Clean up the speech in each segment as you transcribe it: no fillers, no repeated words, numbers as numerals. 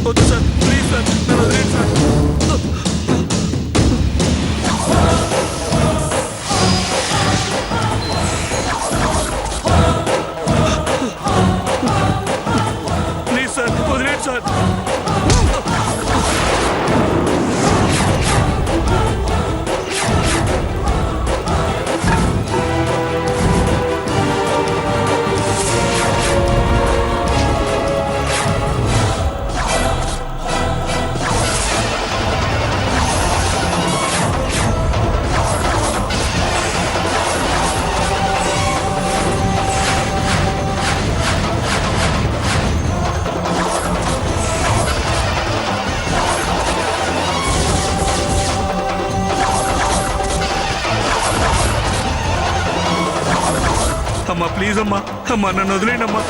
వద్దు sir, please sir, నన్ను వదిలేండి సార్. ప్లీజ్ సార్, వదిలేండి సార్. అమ్మా ప్లీజ్ అమ్మా, అమ్మా నన్ను వదిలేండి అమ్మా.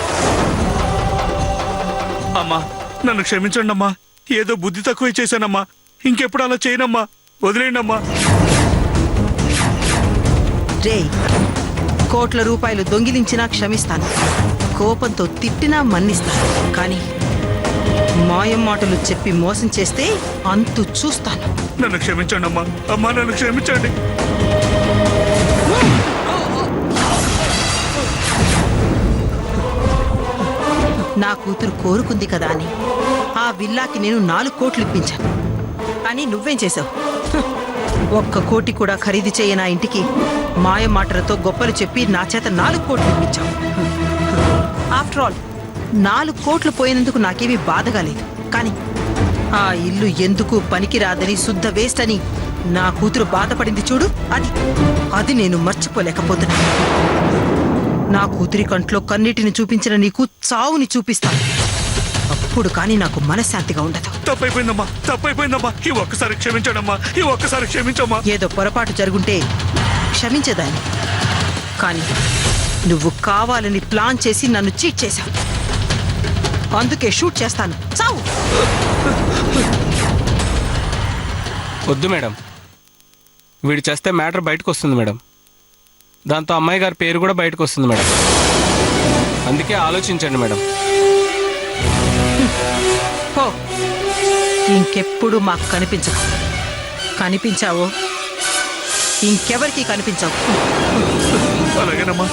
అమ్మా నన్ను క్షమించండి అమ్మా, ఏదో బుద్ధి తక్కువ చేశానమ్మా, ఇంకెప్పుడు అలా చేయనమ్మా, వదిలేండి అమ్మా. రే, కోట్ల రూపాయలు దొంగిలించినా క్షమిస్తాను, కోపంతో తిట్టినా మన్నిస్తాను, కానీ మాయం మాటలు చెప్పి మోసం చేస్తే అంతు చూస్తాను. నన్ను క్షమించండి అమ్మా, అమ్మా నన్ను క్షమించండి. నా కూతురు కోరుకుంది కదా అని ఆ విల్లాకి నేను 4 కోట్లు ఇప్పించాను. కానీ నువ్వేం చేశావు? 1 కోటి కూడా ఖరీదు చేయ నా ఇంటికి మాయ మాటలతో గొప్పలు చెప్పి నా చేత 4 కోట్లు ఇప్పించావు. ఆఫ్టర్ ఆల్ 4 కోట్లు పోయినందుకు నాకేమీ బాధగా లేదు, కానీ ఆ ఇల్లు ఎందుకు పనికిరాదని, శుద్ధ వేస్ట్ అని నా కూతురు బాధపడింది చూడు, అది నేను మర్చిపోలేకపోతున్నా. నా కూతురి కంట్లో కన్నీటిని చూపించిన నీకు చావుని చూపిస్తాను, అప్పుడు కానీ నాకు మనశ్శాంతిగా ఉండదు. తప్పైపోయిందమ్మా, తప్పైపోయిందమ్మా, ఈ ఒక్కసారి క్షమించడమ్మా, ఈ ఒక్కసారి క్షమించమ్మా. ఏదో పొరపాటు జరుగుంటే క్షమించేదాన్ని, కానీ నువ్వు కావాలని ప్లాన్ చేసి నన్ను చీట్ చేశావు, అందుకే షూట్ చేస్తాను, చావు. వద్దు మేడం, వీడు చేస్తే మ్యాటర్ బయటకు వస్తుంది మేడం, దాంతో అమ్మాయి గారి పేరు కూడా బయటకు వస్తుంది మేడం, అందుకే ఆలోచించండి మేడం. పో, ఇంకెప్పుడు మాకు కనిపించవు, కనిపించావో ఇంకెవరికి కనిపించవు. అలాగేనమ్మా.